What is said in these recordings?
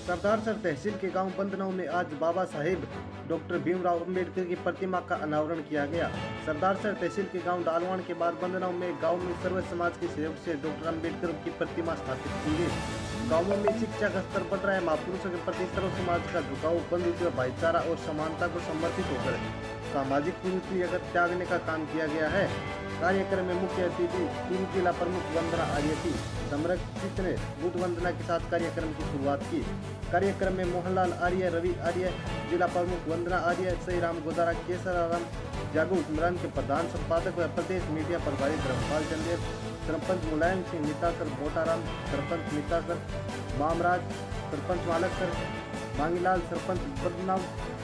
सरदारसर तहसील के गांव बंदनाव में आज बाबा साहेब डॉक्टर भीमराव अंबेडकर की प्रतिमा का अनावरण किया गया। सरदारसर तहसील के गांव डालवान के बाद बंदनाव में गांव में सर्व समाज के सहयोग से डॉक्टर अंबेडकर की प्रतिमा स्थापित की गई। गाँवों में शिक्षा का स्तर बढ़ रहा है। महापुरुषों के प्रति सर्व समाज का झुकाव, बंधुत्व, भाईचारा और समानता को समर्पित होकर सामाजिक कुरीति त्यागने का काम किया गया है। कार्यक्रम में मुख्य अतिथि पूर्व जिला प्रमुख वंदना आर्य थी। संरक्षित ने बुद्ध वंदना के साथ कार्यक्रम की शुरुआत की। कार्यक्रम में मोहनलाल आर्य, रवि आर्य, जिला प्रमुख वंदना आर्य, सही राम गोदारा, केसराराम जागू उमरान के प्रधान संपादक व प्रदेश मीडिया प्रभारी धर्मपाल चंदेल, सरपंच मुलायम सिंह मिताकर, मोटाराम सरपंच मिताकर, मामराज सरपंच मालकसर, मांगीलाल सरपंच बदनाव,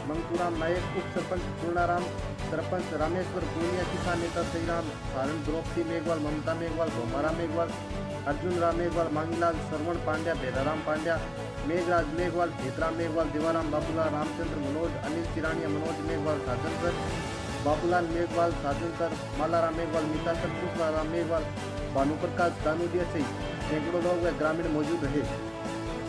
मंगतूराम नायक, उप सरपंच पूर्णाराम, सरपंच रामेश्वर पूनिया, किसान नेता सहीराम सारण, द्रौपदी मेघवाल, ममता मेघवाल, भोमाराम मेघवाल, अर्जुन राम मेघवाल, मांगीलाल, श्रवण पांड्या, बेदाराम पांड्या, मेघराज मेघवाल, खेतराम मेघवाल, देवाराम बाबूलाल, रामचंद्र मनोज, अनिल चिरानिया, मनोज मेघवाल साजनकर, बाबूलाल मेघवाल साजनकर, मालाराम मेघवाल, मिताकर, पुष्पाराम मेघवाल, भानुप्रकाश दानुदिया सहित सैकड़ों लोग व ग्रामीण मौजूद रहे।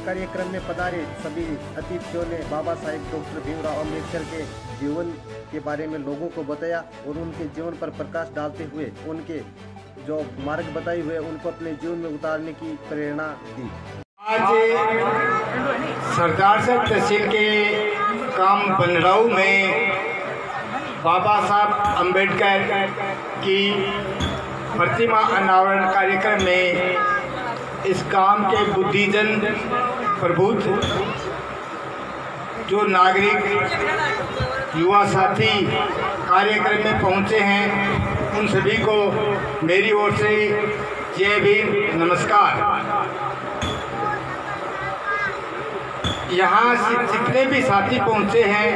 कार्यक्रम में पधारे सभी अतिथियों ने बाबा साहेब डॉक्टर भीमराव अंबेडकर के जीवन के बारे में लोगों को बताया और उनके जीवन पर प्रकाश डालते हुए उनके जो मार्ग बताए हुए उनको अपने जीवन में उतारने की प्रेरणा दी। आज सरदारसर तहसील के काम बनराऊ में बाबा साहब अंबेडकर की प्रतिमा अनावरण कार्यक्रम में इस गांव के बुद्धिजन प्रबुद्ध जो नागरिक युवा साथी कार्यक्रम में पहुंचे हैं, उन सभी को मेरी ओर से जय भीम, नमस्कार। यहाँ से जितने भी साथी पहुंचे हैं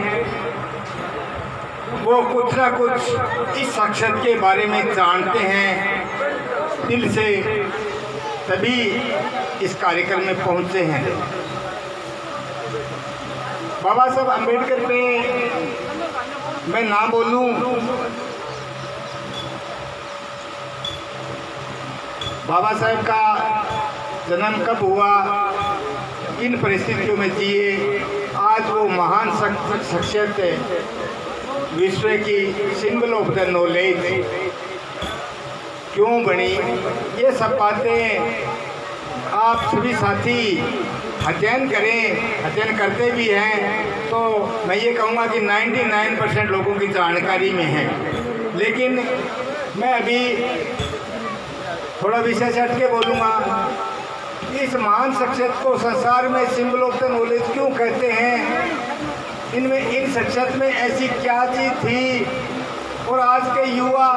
वो कुछ ना कुछ इस शख्सियत के बारे में जानते हैं, दिल से तभी इस कार्यक्रम में पहुंचे हैं। बाबा साहब अंबेडकर पे मैं ना बोलूं, बाबा साहब का जन्म कब हुआ, इन परिस्थितियों में जिए, आज वो महान शख्सियत विश्व की सिंबल ऑफ द नॉलेज क्यों बनी, ये सब बातें आप सभी साथी अध्ययन करें, अध्ययन करते भी हैं तो मैं ये कहूँगा कि 99% लोगों की जानकारी में है। लेकिन मैं अभी थोड़ा विषय से हट के बोलूँगा। इस महान शख्सियत को संसार में सिंबल ऑफ द नॉलेज क्यों कहते हैं, इन शख्सियत में ऐसी क्या चीज़ थी और आज के युवा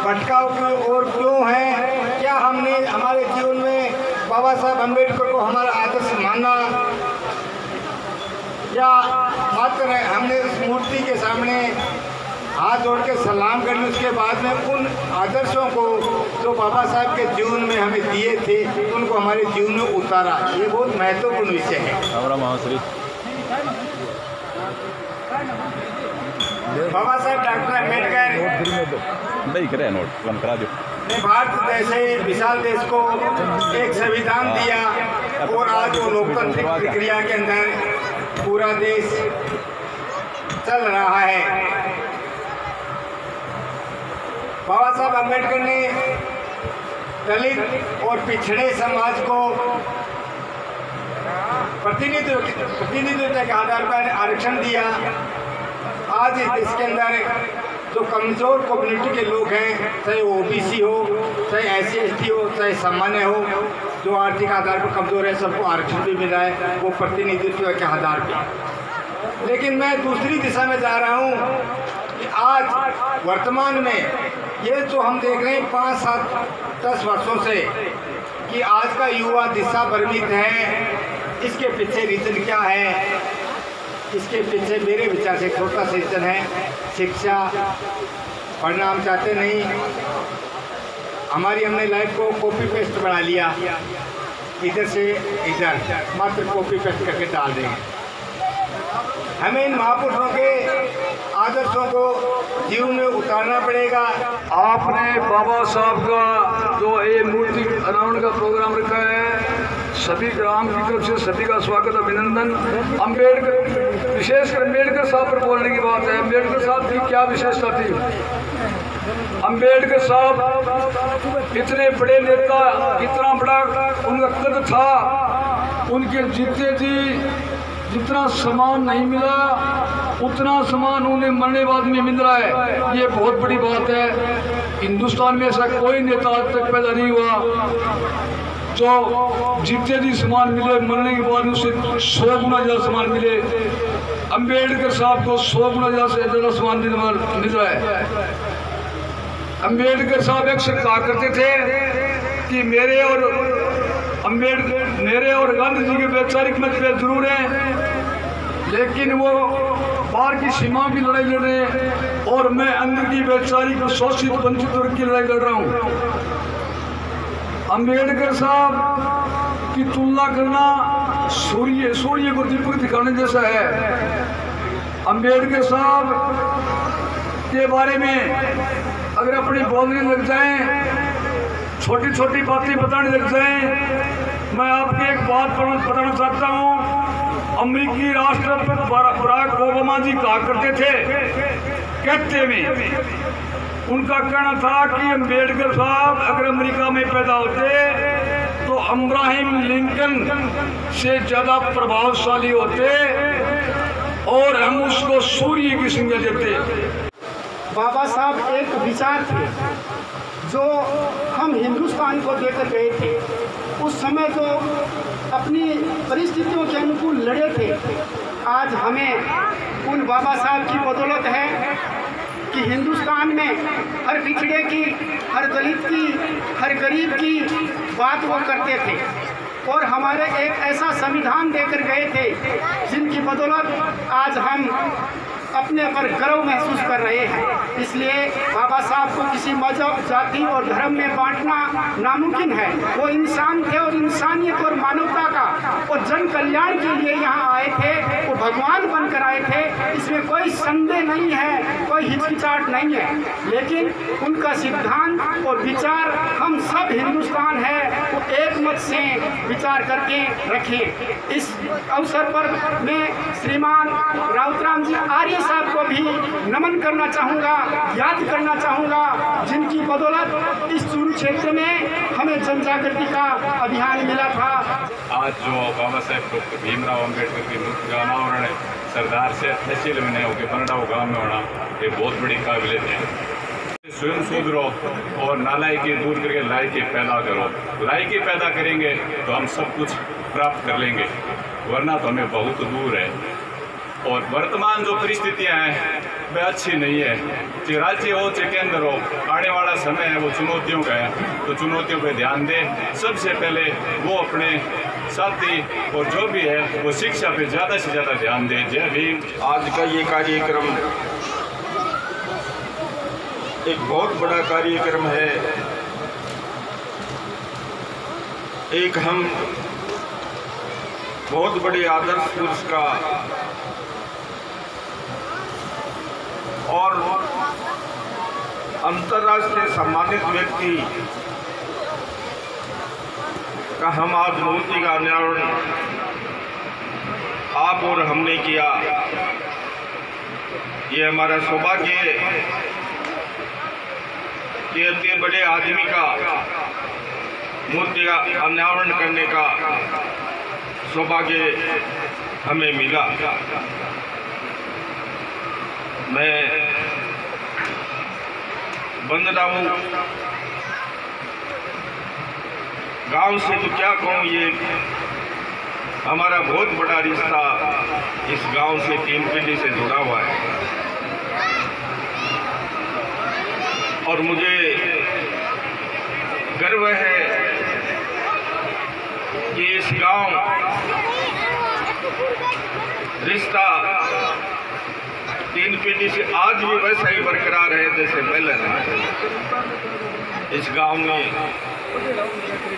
भटकाव की ओर क्यों हैं? क्या हमने हमारे जीवन में बाबा साहब अंबेडकर को हमारा आदर्श माना या मात्र हमने उस मूर्ति के सामने हाथ जोड़ के सलाम कर ली, उसके बाद में उन आदर्शों को जो बाबा साहब के जीवन में हमें दिए थे उनको हमारे जीवन में उतारा? ये बहुत महत्वपूर्ण विषय है। बाबा साहब डॉक्टर अंबेडकर ने भारत जैसे विशाल देश को एक संविधान दिया और आज वो लोकतांत्रिक प्रक्रिया के अंदर पूरा देश चल रहा है। बाबा साहब अंबेडकर ने दलित और पिछड़े समाज को प्रतिनिधित्व के आधार पर आरक्षण दिया। आज इस देश के अंदर जो कमज़ोर कम्युनिटी के लोग हैं, चाहे ओबीसी हो, चाहे SC ST हो, चाहे सामान्य हो, जो आर्थिक आधार पर कमज़ोर है, सबको आरक्षण भी मिला है, वो प्रतिनिधित्व के आधार पर। लेकिन मैं दूसरी दिशा में जा रहा हूँ कि आज वर्तमान में ये जो हम देख रहे हैं 5, 7, 10 वर्षों से कि आज का युवा दिशा भ्रमित है, इसके पीछे रीजन क्या है? इसके पीछे मेरे विचार से छोटा सा रीजन है, शिक्षा। पढ़ना हम चाहते नहीं, हमने लाइफ को कॉपी पेस्ट बना लिया, इधर से इधर मात्र कॉपी पेस्ट करके डाल देंगे। हमें इन महापुरुषों के आदर्शों को जीवन में उतारना पड़ेगा। आपने बाबा साहब का जो ये मूर्ति अनावरण का प्रोग्राम रखा है, सभी ग्राम की तरफ से सभी का स्वागत अभिनंदन। अम्बेडकर, विशेषकर अम्बेडकर साहब पर बोलने की बात है। अम्बेडकर साहब की क्या विशेषता थी? अम्बेडकर साहब इतने बड़े नेता, इतना बड़ा उनका कद था, उनके जीते जी जितना सम्मान नहीं मिला उतना सम्मान उन्हें मरने बाद में मिल रहा है। ये बहुत बड़ी बात है। हिंदुस्तान में ऐसा कोई नेता आज तक पैदा नहीं हुआ जो जीते जी सम्मान मिले, मरने के बाद उसे 100 गुना ज़्यादा सम्मान मिले। अम्बेडकर साहब को 100 गुना ज़्यादा सम्मान मिल रहा है। अम्बेडकर साहब एक कहा करते थे कि मेरे और गांधी जी के वैचारिक मतभेद जरूर हैं, लेकिन वो बाहर की सीमा की लड़ाई लड़ रहे हैं और मैं अंदर की वैचारिक शोषित वंचित वर्ग की लड़ाई लड़ रहा हूँ। अम्बेडकर साहब की तुलना करना सूर्य को दीपक दिखाने जैसा है। अम्बेडकर साहब के बारे में अगर अपनी बोलने लग जाएं, छोटी छोटी बातें बताने लग जाएं, मैं आपको एक बात बताना चाहता हूँ। अमेरिकी राष्ट्रपति बराक ओबामा जी कहा करते थे, कहते में उनका कहना था कि अम्बेडकर साहब अगर अमेरिका में पैदा होते तो अब्राहम लिंकन से ज़्यादा प्रभावशाली होते और हम उसको सूर्य की संज्ञा देते। बाबा साहब एक विचार थे जो हम हिंदुस्तान को देकर गए थे। उस समय जो अपनी परिस्थितियों के अनुकूल लड़े थे, आज हमें उन बाबा साहब की बदौलत है कि हिंदुस्तान में हर पिछड़े की, हर दलित की, हर गरीब की बात वो करते थे और हमारे एक ऐसा संविधान देकर गए थे जिनकी बदौलत आज हम अपने पर गर्व महसूस कर रहे हैं। इसलिए बाबा साहब को किसी मजहब, जाति और धर्म में बांटना नामुमकिन है। वो इंसान थे और इंसानियत और मानवता का और जन कल्याण के लिए यहाँ आए थे। वो भगवान बनकर आए थे, इसमें कोई संदेह नहीं है, कोई हिचकिचाहट नहीं है। लेकिन उनका सिद्धांत और विचार हम सब हिंदुस्तान है वो एक मत से विचार करके रखें। इस अवसर पर मैं श्रीमान राउतराम जी आर्य साहब को भी नमन करना चाहूँगा, याद करना चाहूँगा, जिनकी बदौलत इस चूरू क्षेत्र में हमें जन जागृति का अभियान मिला था। आज जो बाबा साहेब डॉक्टर भीमराव अम्बेडकर की मूर्ति का अनावरण है सरदार से तहसील में नहीं होकर बनडाव गाँव में होना, ये बहुत बड़ी काबिलियत है। स्वयं सुधरो और नालायकी दूर करके लायकी पैदा करो। लायकी पैदा करेंगे तो हम सब कुछ प्राप्त कर लेंगे, वरना तो हमें बहुत दूर है। और वर्तमान जो परिस्थितियां हैं वह अच्छी नहीं है। चाहे राज्य हो चाहे केंद्र हो, आने वाला समय है वो चुनौतियों का है, तो चुनौतियों पर ध्यान दें। सबसे पहले वो अपने साथी और जो भी है वो शिक्षा पे ज़्यादा से ज़्यादा ध्यान दें। जय भीम। आज का ये कार्यक्रम एक बहुत बड़ा कार्यक्रम है। एक हम बहुत बड़े आदर्श पुरुष का और अंतर्राष्ट्रीय सम्मानित व्यक्ति का हम आज मूर्ति का अनावरण आप और हमने किया। ये हमारा सौभाग्य है कि इतने बड़े आदमी का मूर्ति का अनावरण करने का सौभाग्य हमें मिला। मैं बंदराऊ गांव से तो क्या कहूँ, ये हमारा बहुत बड़ा रिश्ता इस गांव से 3 पीढ़ी से जुड़ा हुआ है और मुझे गर्व है कि इस गांव रिश्ता 3 पीढ़ी से आज भी वैसा ही बरकरार है जैसे पहले था। इस गांव में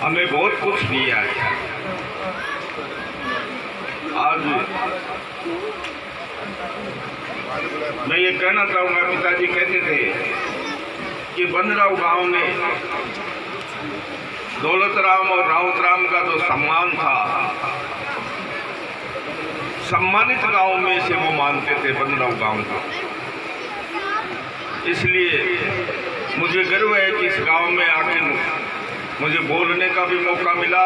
हमें बहुत कुछ दिया है। आज मैं ये कहना चाहूँगा, पिताजी कहते थे कि बंदराऊ गांव में दौलतराम और राउतराम का जो सम्मान था, सम्मानित गांव में से वो मानते थे बंदनौ गांव को। इसलिए मुझे गर्व है कि इस गांव में आके मुझे बोलने का भी मौका मिला,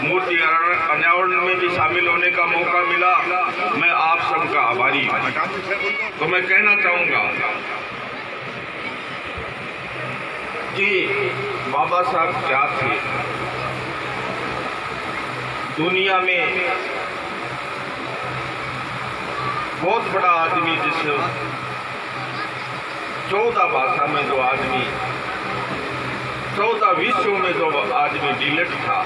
मूर्ति अनावरण में भी शामिल होने का मौका मिला। मैं आप सबका आभारी हूँ। तो मैं कहना चाहूँगा कि बाबा साहब क्या थे दुनिया में, बहुत बड़ा आदमी, जिस 14 भाषा में जो आदमी, 14 विश्व में जो आदमी डिलेट था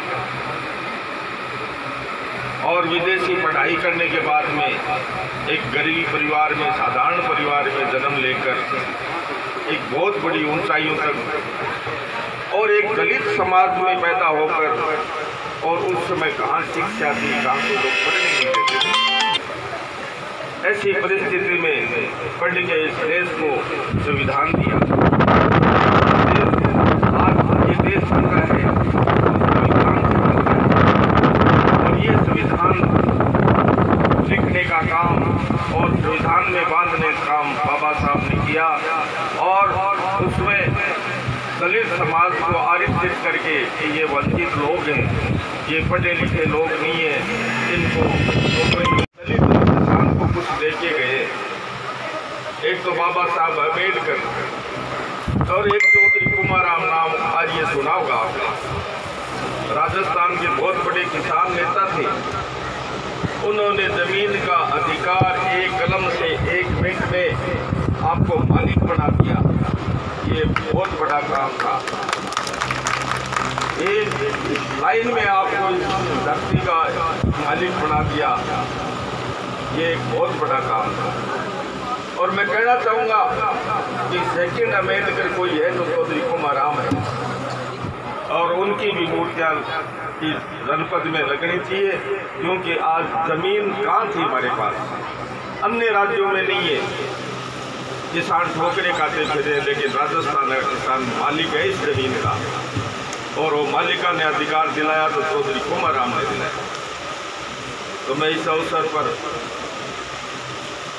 और विदेशी पढ़ाई करने के बाद में एक गरीब परिवार में, साधारण परिवार में जन्म लेकर एक बहुत बड़ी ऊंचाइयों तक और एक दलित समाज में पैदा होकर, और उस समय कहाँ शिक्षा थी, कहाँ से लोग पढ़ने नहीं देते थे। ऐसी परिस्थिति में पढ़ के इस देश को संविधान दिया। आज ये देश बन रहा है संविधान से बन रहा है, और ये संविधान लिखने का काम और संविधान में बांधने का काम बाबा साहब ने किया। और उसमें दलित समाज को आरक्षित करके कि ये वंचित लोग हैं, ये पढ़े लिखे लोग नहीं है, इनको दलित किसान को कुछ देके गए। एक तो बाबा साहब अम्बेडकर और एक चौधरी कुमाराम नाम, आज ये सुना होगा आपने, राजस्थान के बहुत बड़े किसान नेता थे। उन्होंने जमीन का अधिकार एक कलम से 1 मिनट में आपको मालिक बना दिया। ये बहुत बड़ा काम था। एक लाइन में आपको धरती का मालिक बना दिया, ये एक बहुत बड़ा काम था। और मैं कहना चाहूँगा कि सेकंड अम्बेडकर कोई है तो चौधरी कुमाराम है, और उनकी भी मूर्तियाँ की जनपद में लगनी चाहिए, क्योंकि आज ज़मीन कहाँ थी हमारे पास, अन्य राज्यों में नहीं है। किसान ठोकरे खाते फिरे, लेकिन राजस्थान का किसान मालिक है इस जमीन का, और वो मालिका ने अधिकार दिलाया तो चौधरी कुमाराम ने दिलाया। तो मैं इस अवसर पर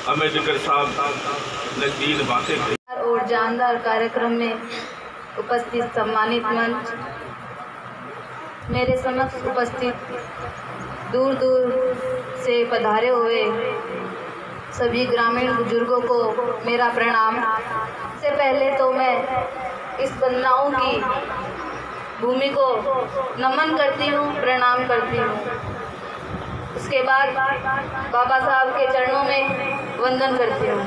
अम्बेडकर साहब ने 3 बातें कही। और जानदार कार्यक्रम में उपस्थित सम्मानित मंच, मेरे समक्ष उपस्थित दूर दूर से पधारे हुए सभी ग्रामीण बुजुर्गों को मेरा प्रणाम। से पहले तो मैं इस बंदनौ की भूमि को नमन करती हूँ, प्रणाम करती हूँ। उसके बाद बाबा साहब के चरणों में वंदन करती हूँ।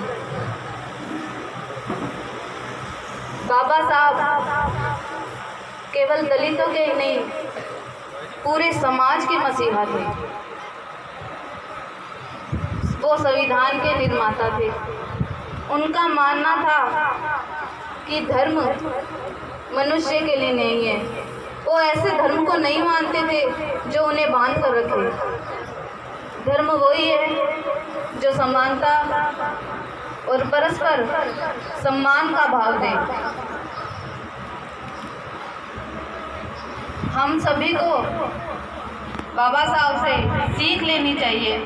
बाबा साहब केवल दलितों के ही नहीं, पूरे समाज के मसीहा थे। वो संविधान के निर्माता थे। उनका मानना था कि धर्म मनुष्य के लिए नहीं है। वो ऐसे धर्म को नहीं मानते थे जो उन्हें बांध कर रखे। धर्म वही है जो समानता और परस्पर सम्मान का भाव दे। हम सभी को बाबा साहब से सीख लेनी चाहिए।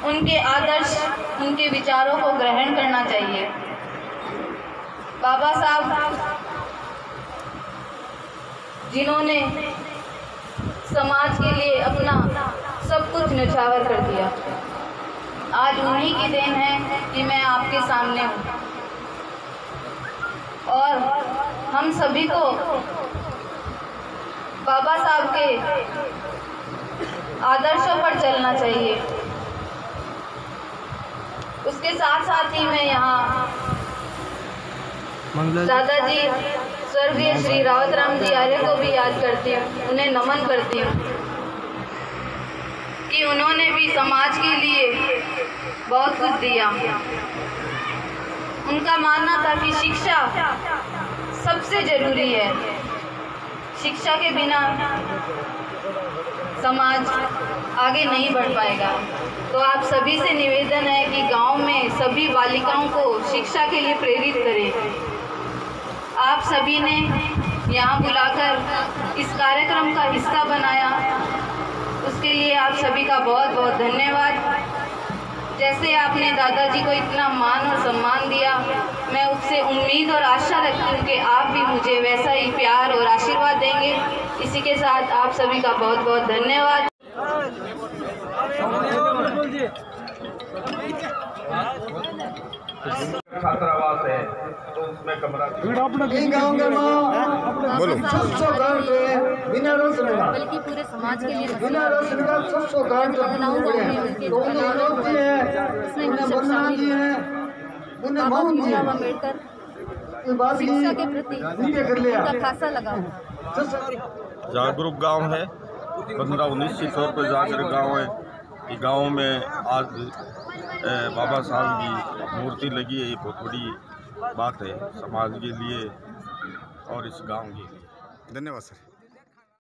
उनके आदर्श, उनके विचारों को ग्रहण करना चाहिए। बाबा साहब जिन्होंने समाज के लिए अपना सब कुछ न्यौछावर कर दिया, आज उन्हीं की देन है कि मैं आपके सामने हूँ। और हम सभी को बाबा साहब के आदर्शों पर चलना चाहिए। उसके साथ साथ ही मैं यहाँ दादाजी स्वर्गीय श्री रावतराम जी आर्य को भी याद करती हूँ, उन्हें नमन करती हूँ कि उन्होंने भी समाज के लिए बहुत कुछ दिया। उनका मानना था कि शिक्षा सबसे ज़रूरी है। शिक्षा के बिना समाज आगे नहीं बढ़ पाएगा। तो आप सभी से निवेदन है कि गांव में सभी बालिकाओं को शिक्षा के लिए प्रेरित करें। आप सभी ने यहाँ बुलाकर इस कार्यक्रम का हिस्सा बनाया, उसके लिए आप सभी का बहुत बहुत धन्यवाद। जैसे आपने दादाजी को इतना मान और सम्मान दिया, मैं उससे उम्मीद और आशा रखती हूँ कि आप भी मुझे वैसा ही प्यार और आशीर्वाद देंगे। इसी के साथ आप सभी का बहुत बहुत धन्यवाद। छात्रावास है तो उसमें कमरा बोलो बल्कि पूरे समाज के लिए बिना रोशन का 700 गांव जो उन्हें मालूम जी अम्बेडकर शिक्षा के प्रति खासा लगा। जागरूक गांव है, 15-19 के तौर पर जागरूक गांव है। ये गांव में आज बाबा साहब की मूर्ति लगी है, ये बहुत बड़ी बात है समाज के लिए और इस गांव के लिए। धन्यवाद सर।